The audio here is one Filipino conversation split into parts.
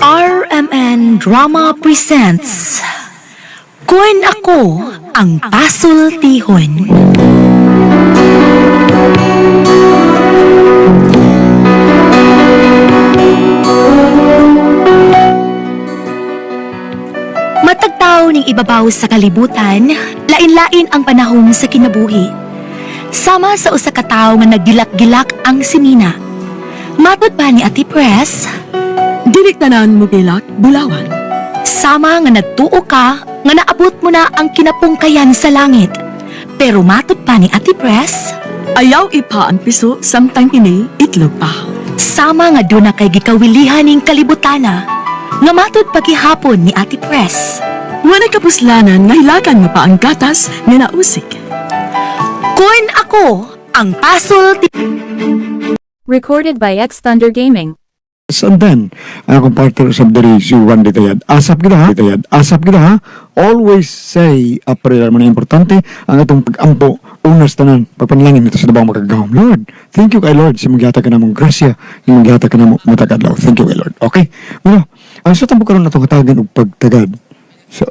RMN Drama presents Kuin Ako Ang Pasultihon. Matagtaw ning ibabaw sa kalibutan, lain-lain ang panahon sa kinabuhi. Sama sa usa ka tawo nga naggilak-gilak ang sinina. Matod pa ni Ate Press, Dili tanan mo gilak, bulawan. sama nga nagtuo ka nga naabot mo na ang kinapungkayan sa langit. Pero matod pa ni Ate Press, Ayaw ipa ang piso, samtang ini itlog pa. sama nga doon na kay gikawilihan ning kalibutana. Nga matod pagihapon ni Ate Press. Wala kapuslanan nga hilakan mo pa ang gatas nga nausik. Kuin Ako Ang Pasultihon. Recorded by X Thunder Gaming. And then, ang akong partner sa diri si Juan Detayad. Asap gila ha. Always say, april mo na importante, ang atong pag-ampo, unas tanan, pagpanalangin ito sa dabang magagawang. Lord, thank you kay Lord, si magyata ka na mong grasya, yung magyata ka na mong matagad. Thank you kay Lord. Okay? Well, ang sa tampo karon na itong katagan o pagtagad. So,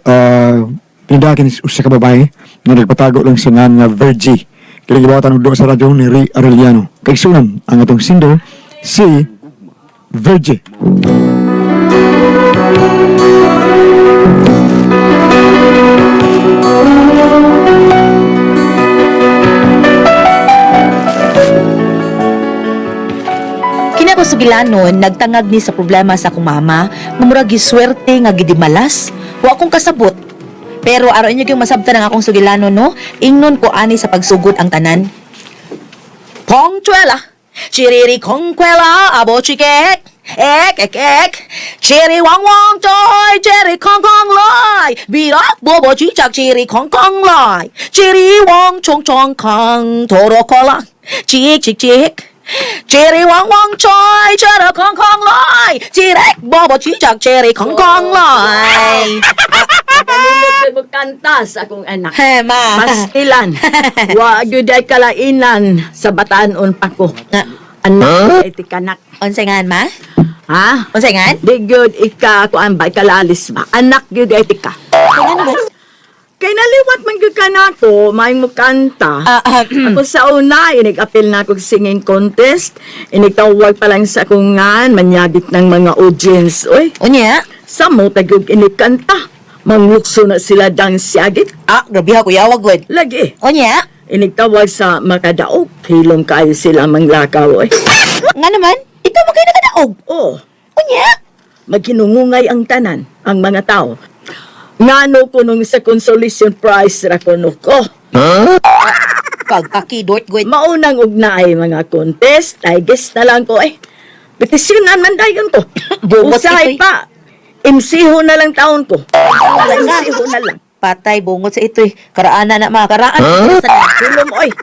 pindakin sa kababae, na nagpatago lang sa nga Virgie. Kinagibawatan doon sa radyo ni Ray Arellano. Kay sunan, ang atong sinder, si Virgie. Kinakasugilanon, nagtangag ni sa problema sa akong mama, mamurag giswerte nga gidimalas, wa akong kasabot. Pero araw inyo yung masabta ng akong sugilanon, no? Ingnon ko ani sa pagsugod ang tanan. Pongchuela, chiriri kongkwela, abo chikek, ek, chiri wang wang joy, chiri kong kong loy, birak bobo chichak chiri kong kong loy, chiri wang chong chong kong, toro kolang, chik. Cherry wang wang choy, cherry kong kong loy, chirek bobo chichak cherry kong kong loy. Nakalunod mo kanta sa akong anak. He, ma. Pastilan. Wa gyud ay kalainan sa batanon pa ko. Anak, iti kanak. Onsengan, ma? Ha? Onsengan? Di gyud ika ko ang bay kalalis ba. Anak gyud ay tika. Ano naman? Kay naliwat man gyud ka nako, may mo kanta. Ako sa una, inig-apil na akong singing contest. Inigtawag pa lang sa akong ngan, manyagit ng mga audience. Oy, Unya? sa mo tagyog inikanta. Manglukso na sila dang siyagit. Grabe ha, kuya, wag good. Lagi. Unya? Inigtawag sa makadaog. Hilong kayo sila manglakaw. Oy. Nga naman, ikaw mo kayo nakadaog. Oh, Unya? maghinungungay ang tanan, ang mga tao. Ngano ko nung sa consolation prize ra ko ko. Pagkakidort, good. Maunang ugnaay mga contest, I guess na lang ko eh. Petisyonan man dayon ko. Bugot Usahay ito'y- pa. MC ho na lang taon ko. MC ho na lang. Patay, bungot sa ito'y. Karaan na, mga karaan. Tulom oy.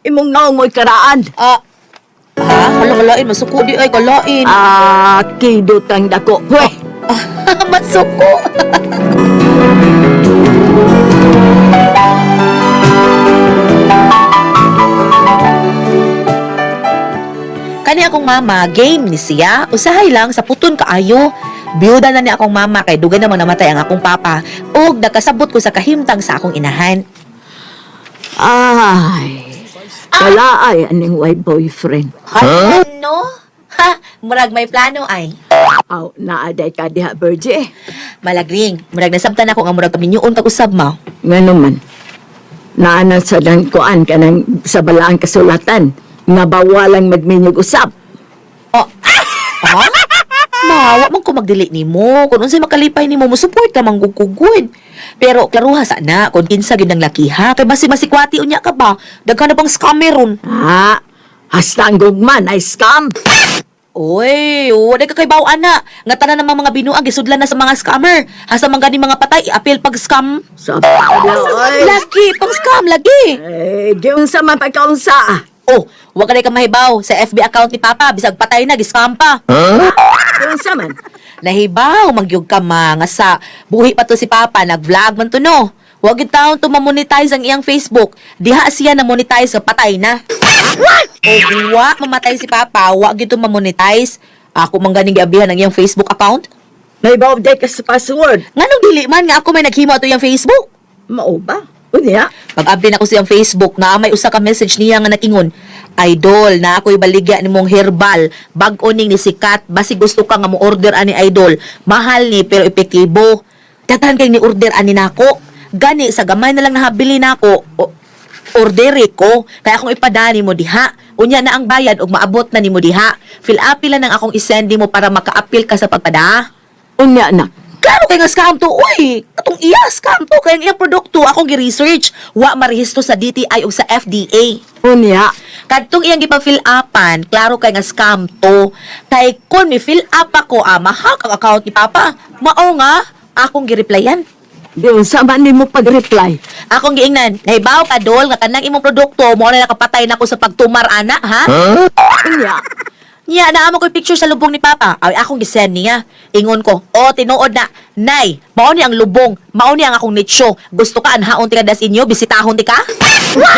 Imong naong mo'y karaan. Kalain, masuko di ay, kalain. Kidot ang dako. Hoy! Masuko. Kani akong mama, game ni siya. Usahay lang sa puton kaayo. Biyuda na ni akong mama kay dugay namang namatay ang akong papa. Ug nagkasabot ko sa kahimtang sa akong inahan. Ay. Kalaay aning white boyfriend. Ano? Ha, murag may plano ay. Aw, naaday ka diha, Virgie. Malagring, murag nasabtan ako nga murag kaminyuon pag-usab mo. Nga naman, naanan sa lang kuan ka ng sa balaang kasulatan, nga bawalang magminyog usap. Oh, ha? Mawa man ko magdili nimo. Kung unsay makalipay nimo, mo-support ka manggugugud. Pero klaruha sana kung kinsa gyud ang lakiha. Kay basi masikwati unya ka ba? Daghan na bang scammer ron. Hasta ang gugman ay scam. Oy, wala ka kay baw ana. Nga tanan namang mga binuang gisudlan na sa mga scammer. Hasta man gani mga patay apil pag scam. Sabi oy. Lagi pang scam lagi. Giyon sa man pagkaunsa. Oh, wa ka mahibaw sa FB account ni Papa bisag patay na giscam pa. Giyon sa man. Nahibaw magyug ka ma nga sa buhi pa to si Papa nag-vlog man to no. Huwag yung taon to mamonetize ang iyang Facebook. Diha siya na monetize, so patay na. O diwa, mamatay si Papa, huwag yung mamonetize. Ako man ganing giabihan ang iyang Facebook account. May bawday ka sa password. Nganong dili man nga ako may naghimo ato iyang Facebook? Mao ba? Unya? Pag-update na ko sa iyang Facebook na may usa ka message niya nga nakingon, Idol, na ako'y baligya ni mong herbal, bag-o ning ni sikat, basi gusto ka nga mo order ani Idol. Mahal ni pero epektibo. Daghan kay ni order ani nako. Gani sa gamay na lang nahabili nako. Ordere ko, kaya akong ipadani mo diha. Unya na ang bayad ug maabot na nimo diha. Fill up lang ang akong isend mo para maka-appeal ka sa pagpada. Unya na. Klaro kay nga scam to, uy! Katong iya, scam to. Kaya ang iyang produkto, akong gi-research. Wa marehistro sa DTI o sa FDA. Unya. Kadtong iyang gipang-fill upan, klaro kay nga scam to. Kay kung mi fill up ako, mahak ang account ni Papa. Mao nga, akong gi-replyan. Di unsa man nimo pag-reply. Akong giingnan, nahibaw ka, Dol, nga kanang imong produkto, mo na nakapatay na ko sa pagtumar, ana, ha? Unya. Niya, naamo ko yung picture sa lubong ni Papa. Ay, akong gisend niya. Ingon ko, tinuod na. Nay, mao ni ang lubong. Mao ni ang akong nicho. Gusto ka anhaon ti kadas inyo? Bisitahon ti ka?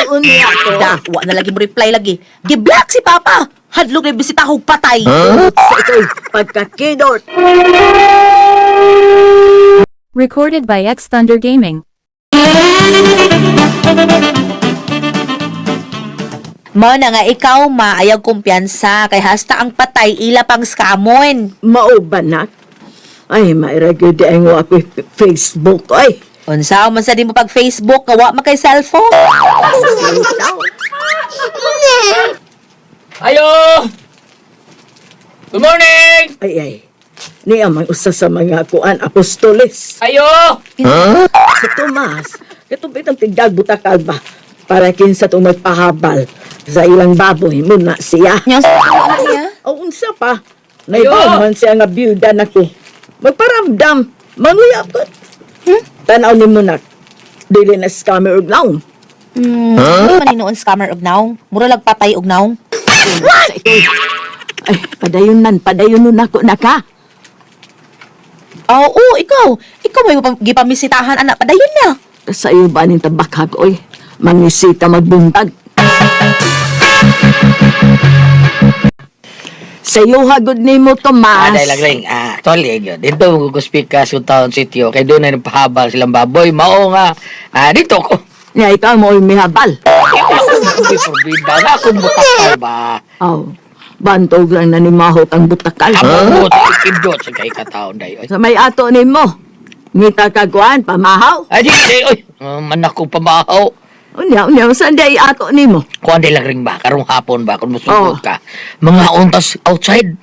Unya ko. Wa na lagi mo reply lagi. Giblock si Papa. Hadlok na bisitahog patay. Sa ito'y pagkakidot. Recorded by X Thunder Gaming. Mo na nga ikaw, ayaw kumpiyansa. Kay hasta ang patay, ila pang skamon. Mao ba nak? Ay, mairagyo di ang ako Facebook. Ay, Unsa man sa di mo pag Facebook, kawa man kay cellphone. Ayo! Good morning! ay. Niya man usa sa mga kuan apostoles. Ayo! Si Tomas, katubit ang tigdag butakal ba? Para kinsa itong magpahabal sa ilang baboy mo na siya. Nya sa niya. O unsa pa? Naibaw man siya nga byuda na ko. Magparamdam, manguyapot. Tanaw ni mo na, dili na scammer og naong. Ano man inoon scammer og naong? Mura lag patay og naong. Sa ito'y, ay, padayonon ako na ka. Oo, ikaw. Ikaw may gipamisitahan, anak. Padayon na. Sa iyo ba ning tabakhag, oy? Mangisita magbuntag. Sa iyo hagod ni mo, Tomas. Dahil lang ring, tol, yun. Dito mag-speak ka sa town sitio. Kaya doon na pahabal silang baboy. Mao nga, dito ko. Nga ikaw mo may habal. Hindi forbida na akong butakal ba? Oh, bantog lang na ni mahot ang butakal. Amo mo, ikindot sa kay kataon dayo. Sa may ato ni mo, ngita kaguan, pamahaw. Di, oy, manak ko pamahaw. Unya, saan di ato ni mo? Kuhan di lang ring ba, karong hapon ba, kung Oh. musugod ka. Mga untas outside.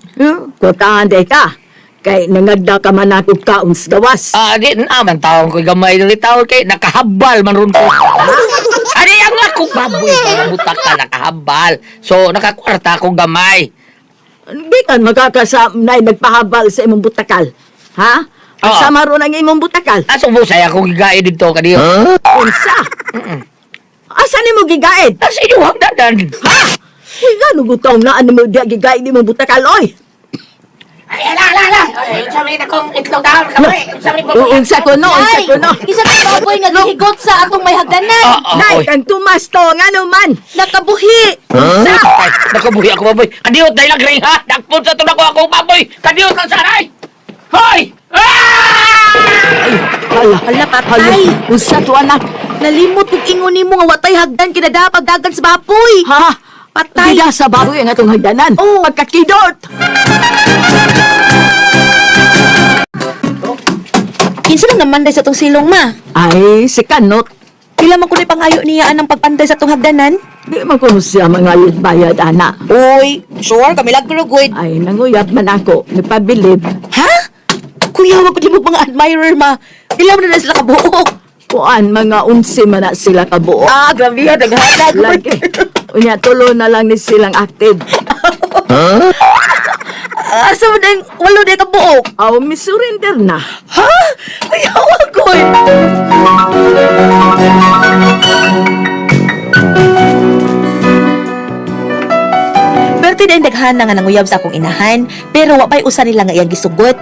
Kutahan di ka. Kay nangagda ka man ako kauns gawas. Di naman taong ko gamay dili taon kay nakahabal man ron ko. Adi ang ako baboy ba butak ka nakahabal. So nakakwarta ako gamay. Di ka magkakasam na nagpahabal sa imong butakal. Ha? Oo. Sama ron ang imong butakal. Aso mo saya ako gigaid dito kaniyo. Unsa? Asa ni mo gigaid? As inyo hagdadan. Ha? Uy, gano'n gutong na ano mo di gigaid ni mong butakal, oy. Ay ala. Sabi na kong itlog daw kamay. Sabi mo. Unsa ko no, unsa ko no. Isa ka baboy nga gihigot sa atong may hagdanan. Nay, kang Tomas to, nga naman. Nakabuhi. Ay, nakabuhi ako baboy. Kadiot dahil lang ring ha. Dakpon sa tunako akong baboy. Kadiot lang sanay. Hoy! Hala, patay. Unsa to, anak? Nalimot kung ingon nimo nga watay hagdan kinadapag dagan sa baboy. Ha? Patay. Dida sa baboy ang atong hagdanan. Oo. Pagkakidot. Kinsa lang naman sa atong silong ma. Ay, si Kanot. Pila man kuno'y pangayo niya ang pagpantay sa atong hagdanan? Di man ko siya mga bayad, ana. Uy, sure kami laggrugod. Ay, nanguyab man ako. Nagpabilib. Ha? Kuya, wag ko di mo mga admirer ma. Pila mo na sila kabuo. Kuan, mga 11 man na sila kabuo. Grabe yan, naghalag. Lagi. Unya, tulo na lang ni silang active. Asa mo na walo na kabuo? Aw, misurrender na. Ha? Kuya, wag ko. Perti na indaghan na nga nanguyab sa akong inahan, pero wapay usa nila nga iyang gisugot.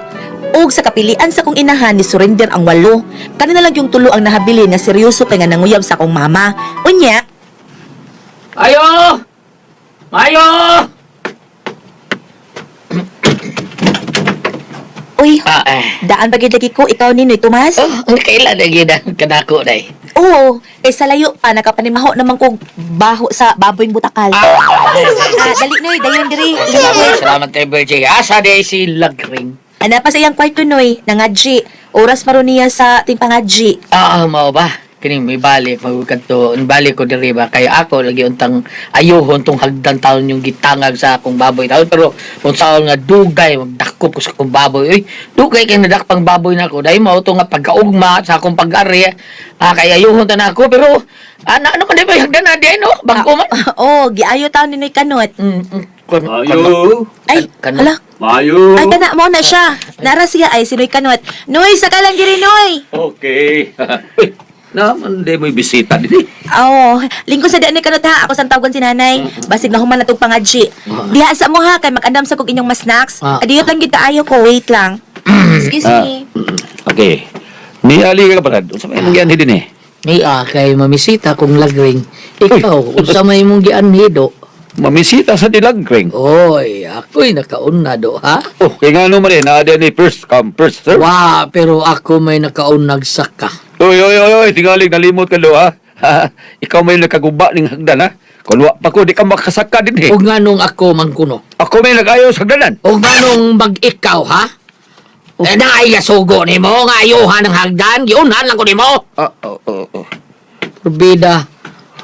Og sa kapilian sa akong inahan ni surrender ang 8. Kanina lang yung tulo ang nahabili nga seryoso kay nga nanguyab sa akong mama. Unya, Ayo! Ayo! Daan bagay lagi ko, ikaw ninoy, Tomas? Ang kailan na gina kanako day. Oo, sa layo pa, nakapanimaho naman kong baho sa baboyng butakal. Dali noy, dayon diri. Salamat kay Virgie. Asa day si Lagring? Ana pa sa iyang kwarto noy, nangadji. Oras maron niya sa timpangadji. Mao ba? Kini may balik magkadto, balik ko diri ba kay ako lagi untang ayuhon tong hagdan taon yung gitangag sa akong baboy taon pero kung saan nga dugay magdakop ko sa akong baboy. Uy, dugay kay nadakpang baboy nako. Dahil mao to nga pagkaugma sa akong pag-ari. Kay ayuhon ta nako pero ano man di ba hagdan na di no? Bago man. Giayo taon ninoy kanot. Mayo. Ay, kanot. hala. Mayo. Ay, kana mo na siya. Nara siya ay sinoy kanot. Noy, saka lang diri noy. Okay. Naman, di mo'y bisita din. Lingko sa daan ni kanot ha. Ako sang tawagan si nanay. Basig na human na itong pangadji. Diha sa mo ha, kay makandam sa kong inyong mas snacks. Adiyot lang kita ayo ko, wait lang. Excuse me. Okay. Ni Ali ka palad. Unsa may mong gianhi din eh? Ni kay mamisita kung Lagring. Ikaw, unsa may mong gianhido? Mamisita sa Dilagring. Oy, ako'y nakauna do, ha? Oh, kaya nga naman eh, naada ni first come, first serve. Wa, pero ako may nakaunag saka. Oy, tingaling nalimot ka do ha. Ikaw may nakaguba ning hagdan ha. Kung wa pa ko, di ka makasaka din eh. O nga nung ako mangkuno. Ako may nag-ayaw sa hagdanan. O nga nung mag-ikaw, ha? Naayasugo ni mo, nga ayuhan ng hagdan, giunan lang ko ni mo. Bida.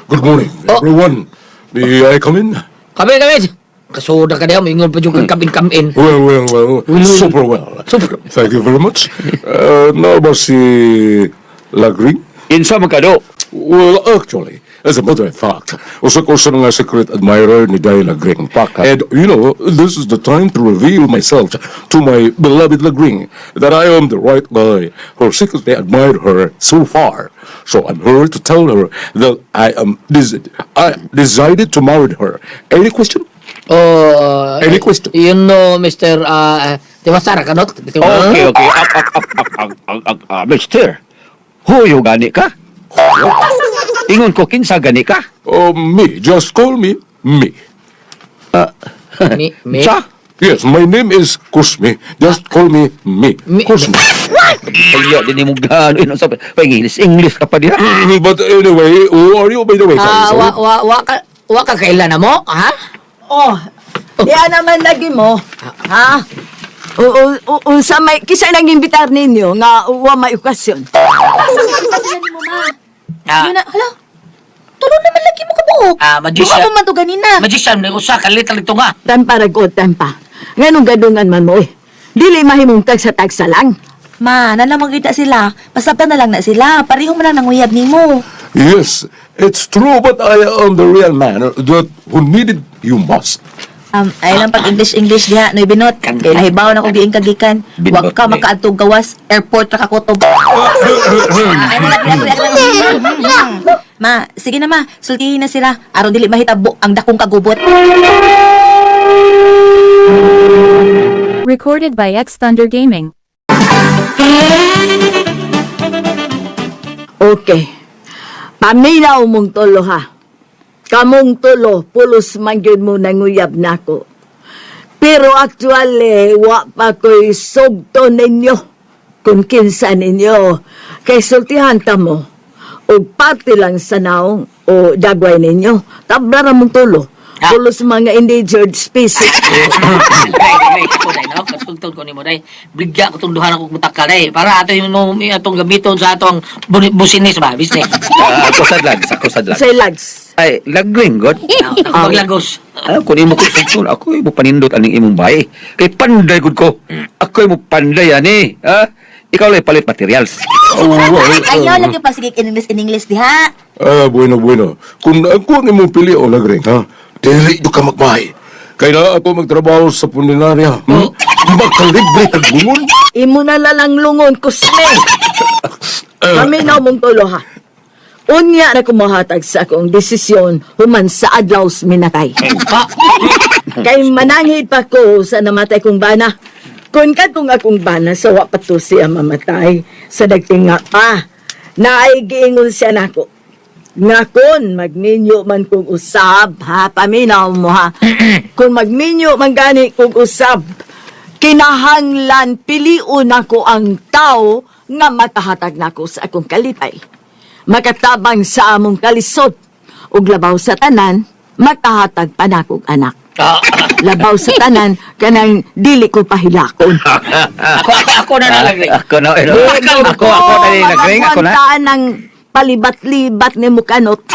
Good morning, Oh. everyone. May I come in? Kami. Kasuda ka diya, maingon pa yung kamin-kamin. Well. Super well. Super. Thank you very much. Now ba si Lagring? Insa man ka do. Well, actually, as a matter of fact, usa ko sa mga secret admirer ni Day Lagring. And, you know, this is the time to reveal myself to my beloved Lagring, that I am the right guy who secretly admired her so far. So I'm here to tell her that I decided to marry her. Any question? Any question? You know, Mr. Tiwasara ka, no? Okay. Mister, huyo gani ka? Ingon ko, kinsa gani ka? Me. Just call me me. Me? Sa? Yes, my name is Kusmi. Just call me me. Kusmi. Kaya din mo gano. English ka pa diha. But anyway, who are you by the way? Wa ka kailan na mo, ha? Diyan naman lagi mo. Ha? Unsa may kisa nang imbitar ninyo nga wa may okasyon. Yun na, hala. Tulong naman lagi mo kabuok. Magician. Buka pa man to ganina. Magician, may usa ka lito nga. Tampa ragod, tampa. Nganong gadungan man mo eh. Dili mahimong tagsa-tagsa lang. Ma, nalamang kita sila. Pasabta na lang na sila. Pareho mo lang nanguyab ni mo. Yes, it's true, but I am the real man that who needed you most. Ay lang pag English diha, noy binot. Kay nahibaw na kong diing kagikan. Wag ka makaadtog gawas, airport ra ka kutob. Ay lang. Ma, sige na ma, sultihin na sila. Aron dili mahitabo ang dakong kagubot. Recorded by X Thunder Gaming. Okay. Paminaw mong tulo ha. Kamong tulo, pulos man yun mo nanguyab nako. Pero actually, wa pa ko'y sugto ninyo. Kung kinsa ninyo. Kay sultihan ta mo. O pati lang sa naong o dagway ninyo. Tabla na mong tulo. Pulos mga endangered species. Kasugtong ko ni mo, day. Bigyan ko itong duhan akong mutakal, day. Para ato yung itong gamiton sa atong businis ba, business. Ako sadlag. Say lags. Ay, Lagring, God. Maglagos. Kung imo ko sugtol, ako mo panindot aning imong bahay. Kay panday gud ko. Ako mo panday ani, ha? Ikaw lang palit materials. Ayaw lagi pa sige in English diha. Bueno. Kung ako ang imong pili o Lagring, ha? Dili do ka magbahay. Kaya na ako magtrabaho sa puninarya. Makalibre taglungon. Imo na lalang lungon, kusme. Paminaw mong tulo ha. Unya na kumahatag sa akong desisyon human sa adlaws minatay. Kay manangid pa ko sa namatay kong bana. Kung katong akong bana sa wa pa to siya mamatay sa dagting nga pa. Naigiingon siya nako. Ngakon magninyo man kong usab ha paminaw mo ha. Kung magninyo man gani kong usab Kinahanglan piliun ako ang tao nga makahatag nako sa akong kalipay. Makatabang sa among kalisod ug labaw sa tanan makahatag pa nakog anak. Labaw sa tanan kanang dili ko pahilakon. Ako na nalagay. Ako na, ako na nilagring, ako na. Magwantaan ng palibat-libat ni Mukanot.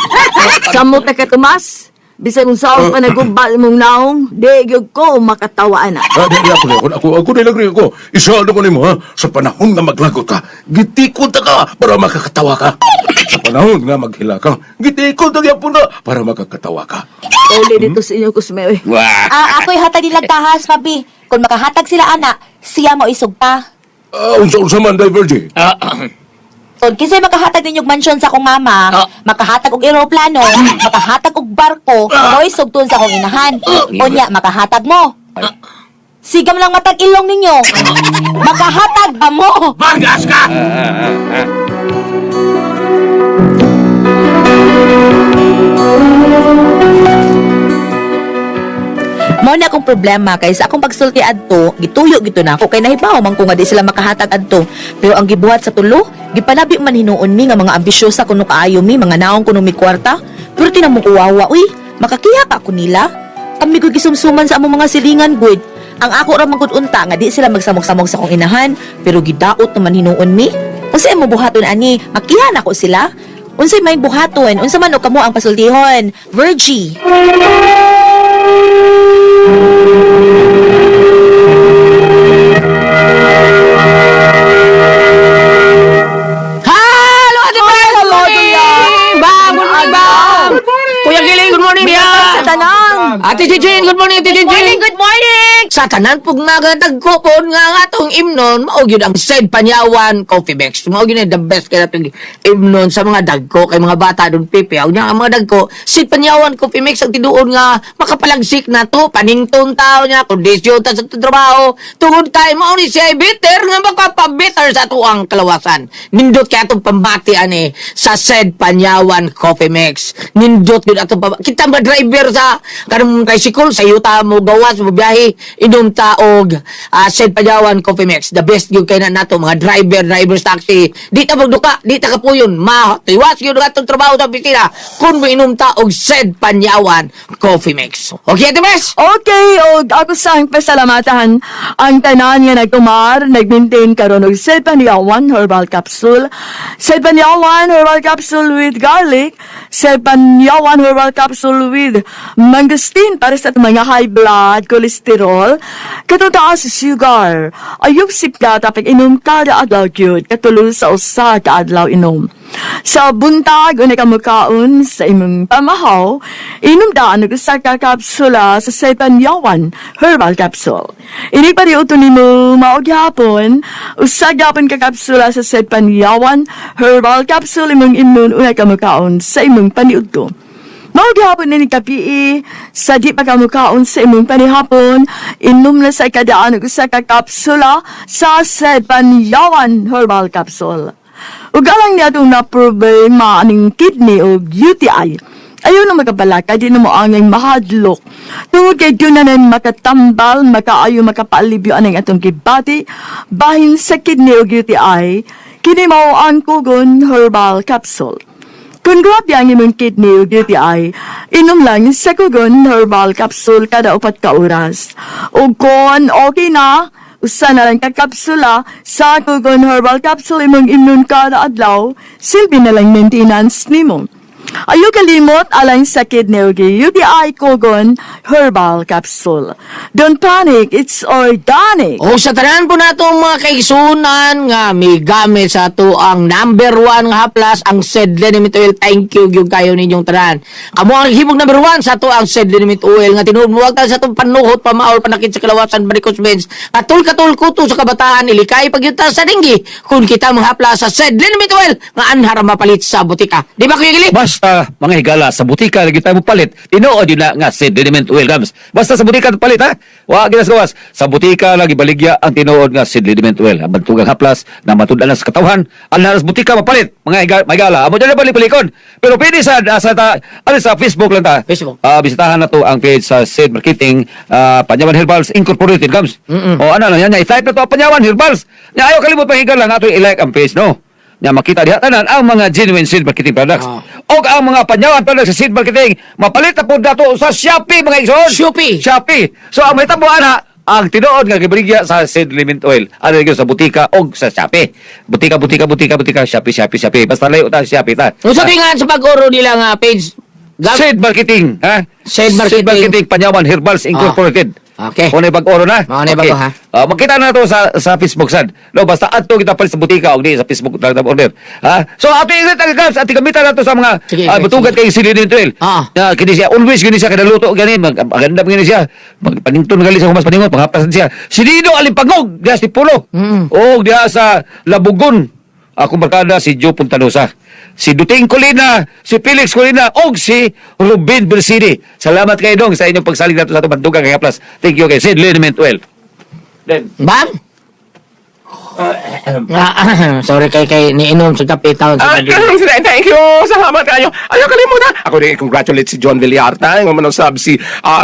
Samot na katumas. Bisag kung saan pa nagubal mong naong, di gyud ko makatawaan na. Ako nilagring ako. Isado ko nimo ha. Sa panahon nga maglagot ka, gitikod ka para makakatawa ka. Sa panahon nga maghila ka, gitikod na gyapon ka para makakatawa ka. Uli dito sa inyo, Kusmewe. Wah! Ako'y hatag nilang tahas, papi. Kung makahatag sila, ana, siya mo isugta. Unsa man, Divergy. Tod, kasi makahatag ninyong mansyon sa akong mama, makahatag og eroplano, makahatag og barko, o isugton sa akong inahan. Unya, makahatag mo. Sigam lang matag ilong ninyo. Makahatag ba mo? Bagas ka! Mao na akong problema kay sa akong pagsulti adto, gituyo gito na ako kay nahibaw man ko nga di sila makahatag adto. Pero ang gibuhat sa tulo, gipalabi man hinuon mi nga mga ambisyosa kuno kaayo mi, mga naong kuno mi kwarta. Pero tinamong uwawa, uy, makakiya pa ako nila. Kami ko gisumsuman sa among mga silingan gud. Ang ako ra man gud unta nga di sila magsamok-samok sa akong inahan, pero gidaot naman hinuon mi. Unsay mo buhaton ani? Makiya na ko sila. Unsay may buhaton? Unsa man o kamo ang pasultihon? Virgie. Hello, Ate Bel! Good morning! Bang! Good morning, Bang! Kuya Giling, good morning, Bang! Sa tanang! Ate Jijin, good morning, Ate Jijin! Good morning! Sa tanan pug nagadagkopon nga atong imnon, mao gyud ang Said Panyawan Coffee Mix. Mao gyud the best kay atong imnon sa mga dagko kay mga bata dun pipi. Aw nya ang mga dagko, Said Panyawan Coffee Mix ang tiduon nga makapalagsik na to, panington taw nya, kondisyon ta sa trabaho. Tungod kay mao ni siya bitter nga makapabitter sa tuang kalawasan. Nindot kay atong pambati ani sa Said Panyawan Coffee Mix. Nindot gyud atong kita mga driver sa kanang tricycle sa yuta mo gawas mo biyahe inom taog Said Panyawan Coffee Mix. The best gyud kay na nato mga drivers taxi. Di ta magduka, di ta kapuyon. Tiwas gyud atong trabaho sa opisina kun mo inom taog Said Panyawan Coffee Mix. Okay, Ate Bes? Okay, og ako sang pasalamatahan ang tanan nga nagtumar, nag-maintain karon og Said Panyawan Herbal Capsule. Said Panyawan Herbal Capsule with garlic. Said Panyawan Herbal Capsule with mangosteen para sa mga high blood, cholesterol, katutaas sa sugar. Ayok sipla tapos inom kada adlaw gyud katulong sa usa ka adlaw inom. Sa buntag unay ka mukaon sa imong pamahaw, inom daan og usa ka kapsula sa Said Panyawan Herbal Capsule. Ini pa rin uto nimo maog hapon, usa gyapon ka kapsula sa Said Panyawan Herbal Capsule imong immune unay ka mukaon sa imong paniudto. Maugihapon na ni kapi'i, sa di pagkamukaon sa imong panihapon, inom na sa ikadaan og usa ka kapsula sa Said Panyawan Herbal Capsule. Ugalang niya itong na-problema aning kidney o UTI. Ayaw na magkabalaka, di na mo angay mahadlok. Tungod kay doon na makatambal, makaayo makapaalibyo anang atong kibati, bahin sa kidney o UTI, kini mao ang Kugon Herbal Capsule. Kung grabe ang imong kidney o UTI, inom lang sa Kugon Herbal Capsule kada 4 ka oras. O kung okay na, usa na lang kakapsula sa Kugon Herbal Capsule imong immune kada adlaw, silbi na lang maintenance nimo. Ayaw kalimot alang sa kidney o UTI Kugon Herbal Capsule. Don't panic, it's organic. O sa tanan po nato mga kaigsunan nga may gamit sa ato ang number 1 nga haplas ang Said Liniment Oil. Thank you gyud kayo ninyong tanan. Amo ang himog number 1 sa ato ang Said Liniment Oil nga tinuod mo wag ta sa atong panuhot pamaol panakit sa kalawasan varicose veins. Katul kuto sa kabataan ilikay pagyuta sa dinggi kun kita manghaplas sa Said Liniment Oil nga anhar mapalit sa butika. Di ba Kuya Gili? Bas, Basta mga higala sa butika lagi tayo palit. Tinuod yun na nga Sid Liniment Oil Gams. Basta sa butika palit ha. Wa ginas gawas. Sa butika lagi baligya ang tinuod nga Sid Liniment Oil. Ang tugang haplas na matud-an sa katawhan. Ang laras butika mapalit. Mga higala. Amo dyan na balik-balikon. Pero pwede sa sa Facebook lang ta. Facebook. Bisitahan na to ang page sa Sid Marketing Panyawan Herbals Incorporated Gams. O ano lang yan. I-type na to Panyawan Herbals. Nya ayaw kalimot pa higala nga to i-like ang page no. Nya makita diha tanan ang mga genuine seed marketing products. O ang mga panyawan products sa seed marketing mapalit na po dato sa Shopee mga igsoon. Shopee. So ang may tabuan na ang tinuod nga gibrigya sa seed limit oil ano gyud sa butika o sa Shopee. Butika Shopee. Basta layo ta sa Shopee ta. Unsa nga sa pag-oro nila nga page? Seed marketing, ha? Seed marketing. Panyawan Herbals Incorporated. Okay. Kung pag-oro na. Mao na bago, ha? Magkita na to sa Facebook sad. No, basta adto kita palit sa butika o di sa Facebook na order. Ha? So ato ingit ang guys, at gamitan na to sa mga Sige, butugat kay Silinin Trail. Kini siya always gini siya kada luto gani maganda gini siya. Magpanington gali sa humas paningot, panghapasan siya. Silido alimpagog, diha si Pulo. O diha sa Labugon. Ako barkada si Joe Puntanosa. Si Duting Colina, si Felix Colina, o si Ruben Bersini. Salamat kayo dong sa inyong pagsalig nato sa itong bantugan kay Plus. Thank you kay Sid Liniment Oil. Then, Bam? Sorry kay niinom sa kape taon sa pag Thank you. Salamat kayo. Ayaw kalimutan. Ako rin congratulate si John Villarta. Yung manusab si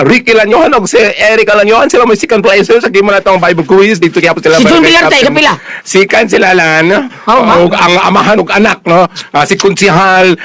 Ricky Lanyohan o si Erica Lanyohan. Sila may second placer. Sa game mo na itong Bible quiz. Dito kaya po sila. Si John Villarta, kapila? Si Kansilalan. Ang amahan og anak. No? Si Kunsihal.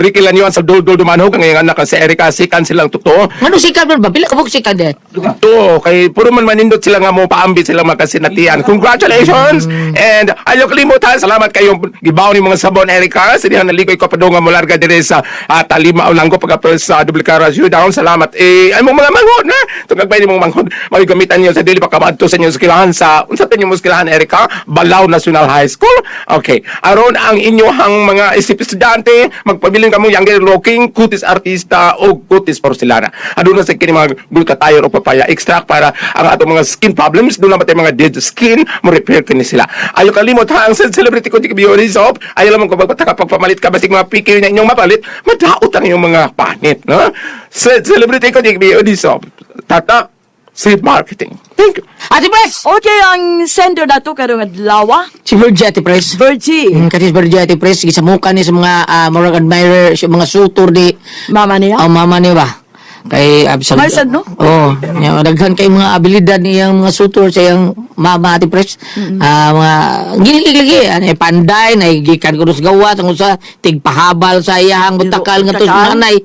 Ricky Lanyohan sa Dol Dumanog. Ang iyong anak si Erica. Si Kansilang totoo. Ano si Kabel ba? Pila ka buk si Kabel? Ito. Kay puro man manindot sila nga mo paambit sila makasinatian. Congratulations. And ayaw kalimutan, salamat kayong gibaw ni mga sabon Erica. Sinihan naligoy ko pa nga mularga dire sa Talima o Langgo pagkapos sa Dublicara Showdown. Salamat. Ay mong mga manghod na. Tugagbay ni mong manghod. Magigamitan niyo sa dili pa kamadto sa inyong skilahan sa unsa tayo mong skilahan Erica? Balao National High School. Okay. Aron ang inyong mga isip estudyante, magpabiling kamo younger looking, kutis artista o kutis porcelana. Aduna sa kini mga glutathione o papaya extract para ang atong mga skin problems, doon naman tayo mga dead skin, mo repair kini sila. Ayaw kalimot ha, ang celebrity ko di beauty soap. Ayaw lamang kung magpataka pagpamalit ka, basig mga pikir na inyong mapalit, madaot ang inyong mga panit, no? Celebrity ko di beauty soap. Tata, Seed Marketing. Thank you. Ate Pres! Okay, ang sender na to karong adlaw. Si Virgie Ate Pres. Virgie. Kasi si Virgie Ate Pres, gisamukan ni sa mga Morag Admirer, sa mga sutor di Mama niya. ang mama niya ba? Kay Absal. Marsad, no? Oo. Daghan kay mga abilidad niyang mga sutor sa iyang mama Ate Pres. Mga gilig-ligi. Panday, naigikan ko sa gawa, tungkol sa tigpahabal sa iyang butakal nga to sa nanay.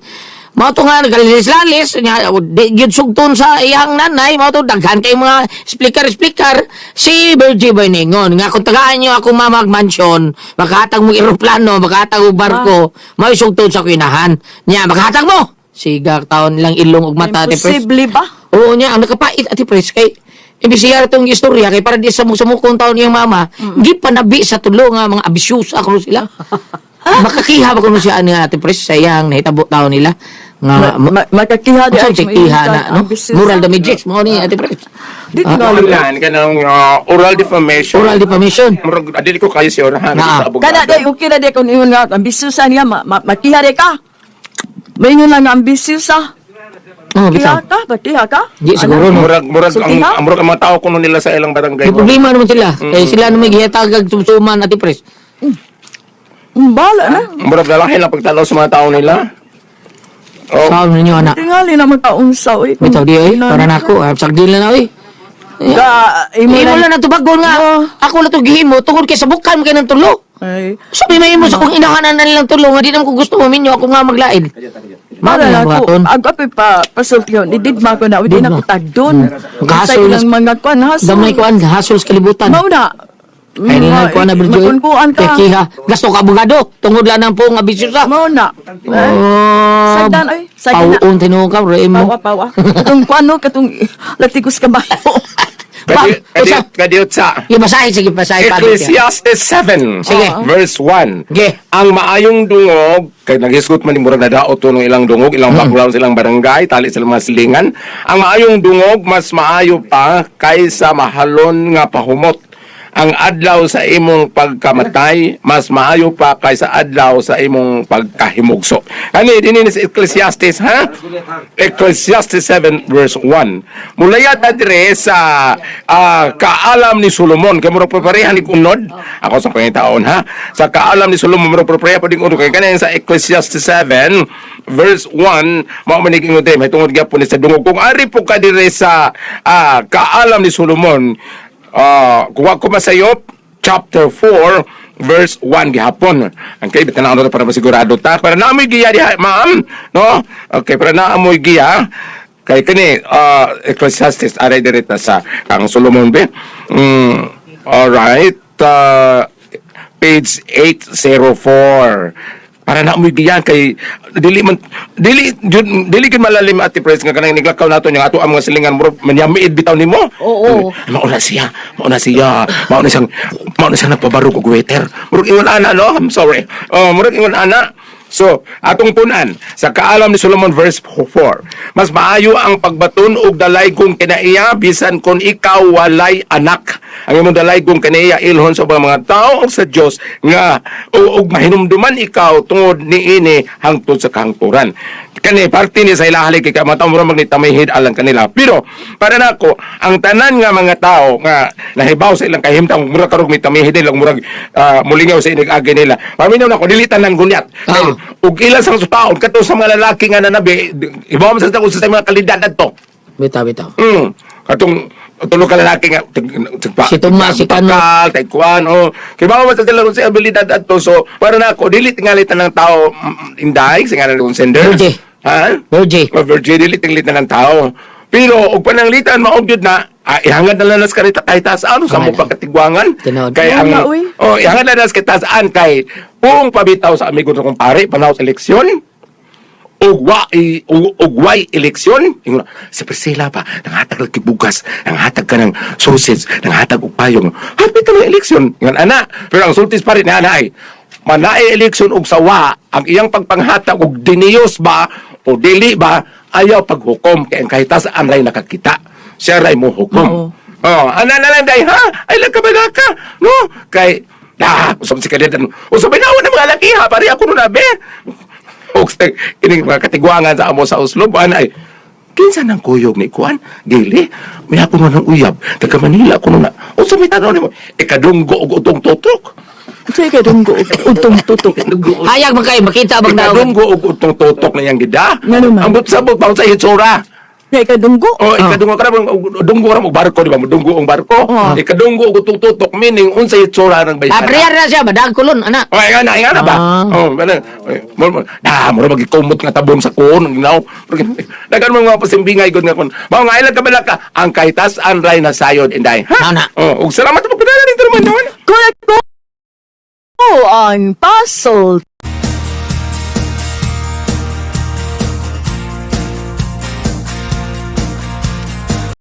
Mao to nga nagalilis-lalis di gyud sugton sa iyang nanay, mao to daghan kay mga speaker si Virgie Boningon nga kung tagaan niyo ako mamag mansion, makahatag mo eroplano, makahatag mo barko, mao sugton sa kinahan nya makahatag mo sigak taon lang ilong ug mata Ate Pres. Imposible ba? Oo niya ang nakapait Ate Pres kay ibisiyar tong istorya kay para di sa mukong taon niyang mama, di pa nabi sa tulo nga mga abisyusa kuno sila. Makakiha ba kuno siya ni Ate Pres sa iyang nahitabo taon nila nga Makakiha di Saan siya kiha na, no? Moral damages mo ni Ate Pres. Di tingali. Kanang oral defamation. Oral defamation. Murag adili ko kayo si orahan Na. sa abogado. Kana day okay na day kung ingon nga ambisyosa niya makiha day ka. Mayngon lang ambisyosa. Oh, Kiha bitaw. ka, batiha ka. Di siguro no. Murag Sultihan? ang mga tao kuno nila sa ilang barangay. May problema naman sila. Eh sila naman gihatagag sumsuman Ate Pres. Bala na. Murag lalaki lang pagtalaw sa mga tao nila. Oh, Saan ninyo anak? Tingali na magkaunsaw eh. Bitaw di ay para nako, sagdil na oy. Imo Imo na. lang na tubagon nga. Ako na to gihimo tungod kay sa bukan kay nang tulo. Ay. Sabi may imo sa kung inahanan na nilang tulo nga di naman ko gusto maminyo ako nga maglaid. Bala na mga ko. ton. Agapi pa pasultyon. Ididma ko na. Hindi na ko tagdon. Magkahasol Sa ilang mga kwan. Gamay ko an hasol sa kalibutan. Mau na. Ay nila ko na Virgie. Makunkuan ka. Kiha. Gasto ka abogado. Tungod lang ng pong abisyosa. Mau na. Oh. Sagdan ay. Sagdan na. Pauon tinuod ka bro mo. Pawa. Katong kwano, katong latikos kabayo. Kadiot sa Yung masahe, sige, masahe pa. Ecclesiastes 7, Sige. verse 1. Sige. Ang maayong dungog, kay nag-isgot man ni murag na daot to ng ilang dungog, ilang background silang barangay, tali silang mga silingan. Ang maayong dungog, mas maayo pa kaysa mahalon nga pahumot. ang adlaw sa imong pagkamatay mas maayo pa kaysa adlaw sa imong pagkahimugso. Ani dinhi sa Ecclesiastes ha? Ecclesiastes 7 verse 1. Mulayat na dire sa kaalam ni Solomon kay murag preparehan ni unod. Ako sa pangitaon ha. Sa kaalam ni Solomon murag preparehan pa ding unod kay kanin sa Ecclesiastes 7 verse 1 mao man ning may tungod gyapon ni sa dungog kung ari po ka dire sa kaalam ni Solomon. Kung ako masayop, chapter 4, verse 1 gihapon. Ang kay bitan na para masigurado ta. Para naamoy giya diha, ma'am. No? Okay, para naamoy giya. Kay kani, Ecclesiastes, aray dirita sa kang Solomon be. Alright. Page 804. Para na mo giyan kay dili kin malalim at press nga kanang niglakaw nato yung ato ang mga silingan mo manyamiid bitaw nimo. Oo. Mauna siya mauna siyang nagpabarog og waiter. Murag ingon ana no, I'm sorry. Murag ingon ana. So, atong punan sa kaalam ni Solomon verse 4. Mas maayo ang pagbaton og dalay kung kinaiya bisan kon ikaw walay anak. Ang imong dalay kung kinaiya ilhon sa mga tao sa Dios nga og mahinumduman ikaw tungod niini hangtod sa kahangturan. Kani parte ni sa ilahali kay kamataw mo magnitamihid alang kanila. Pero para nako ang tanan nga mga tao nga nahibaw sa ilang kahimtang murag karog mitamihid ilang murag mulingaw sa inig-agi nila. Paminaw nako dilitan ng gunyat. Ug ilang sang taon kato sa mga lalaki nga nanabi ibaw man sa mga kalidad adto. Bitaw. Katong tulo ka lalaki nga Si Tomas, si Kano. taekwan kay bawa man sa sila sa abilidad adto so para nako dili tinggalitan ng tao inday sa ngalan ng sender. Virgie. Ha? Virgie. Virgie dili tinggalitan ng tao. Pero og pananglitan maog jud na ihangad na lang nas karita kahit taasaan sa mo pagkatigwangan Tinawad. kay ang Wala, uy. ihangad na nas kahit taasaan kay kung pabitaw sa amigo sa kumpare panahon sa eleksyon ugway eleksyon sa Priscilla pa nanghatag lang kibugas nanghatag ka ng sausage nanghatag og payong hapit ka ng eleksyon ngan ana pero ang sultis pa rin na ay manae eleksyon og sawa ang iyang pagpanghatag og diniyos ba o dili ba ayaw paghukom kay ang kahitasaan ray nakakita siya ray mo hukom ana na lang day ha ay lang ka no kay usap si kadetan usap na ng mga laki ha pare ako no nabe o kining mga katigwangan sa amo sa Oslo ay kinsa nang kuyog ni kuan dili may ako no nang uyab taga Manila ko na o sa mitano nimo ikadunggo og utong tutok Say ka dunggo utong tutok. Hayag man kayo makita bang daw. ikadunggo og utong tutok na yang gida Ngano man? ang sabot pa sa hitsura Say ka dunggo. ikadunggo ka na dunggo ra mo barko di ba mo dunggo ang barko ikadunggo og utong tutok meaning unsa hitsura ng bayana Apriyar na siya badag kulon ana. ay nga na ba? Mo magikumot nga tabon sa kuon, ginaw. Dagan mga pasimbingay gud nga kun. Mao nga ilang kabala ka ang kahitasan ray na sayod inday. Ana. Ug salamat sa pagdala ning turman. Correct ko. Ang puzzle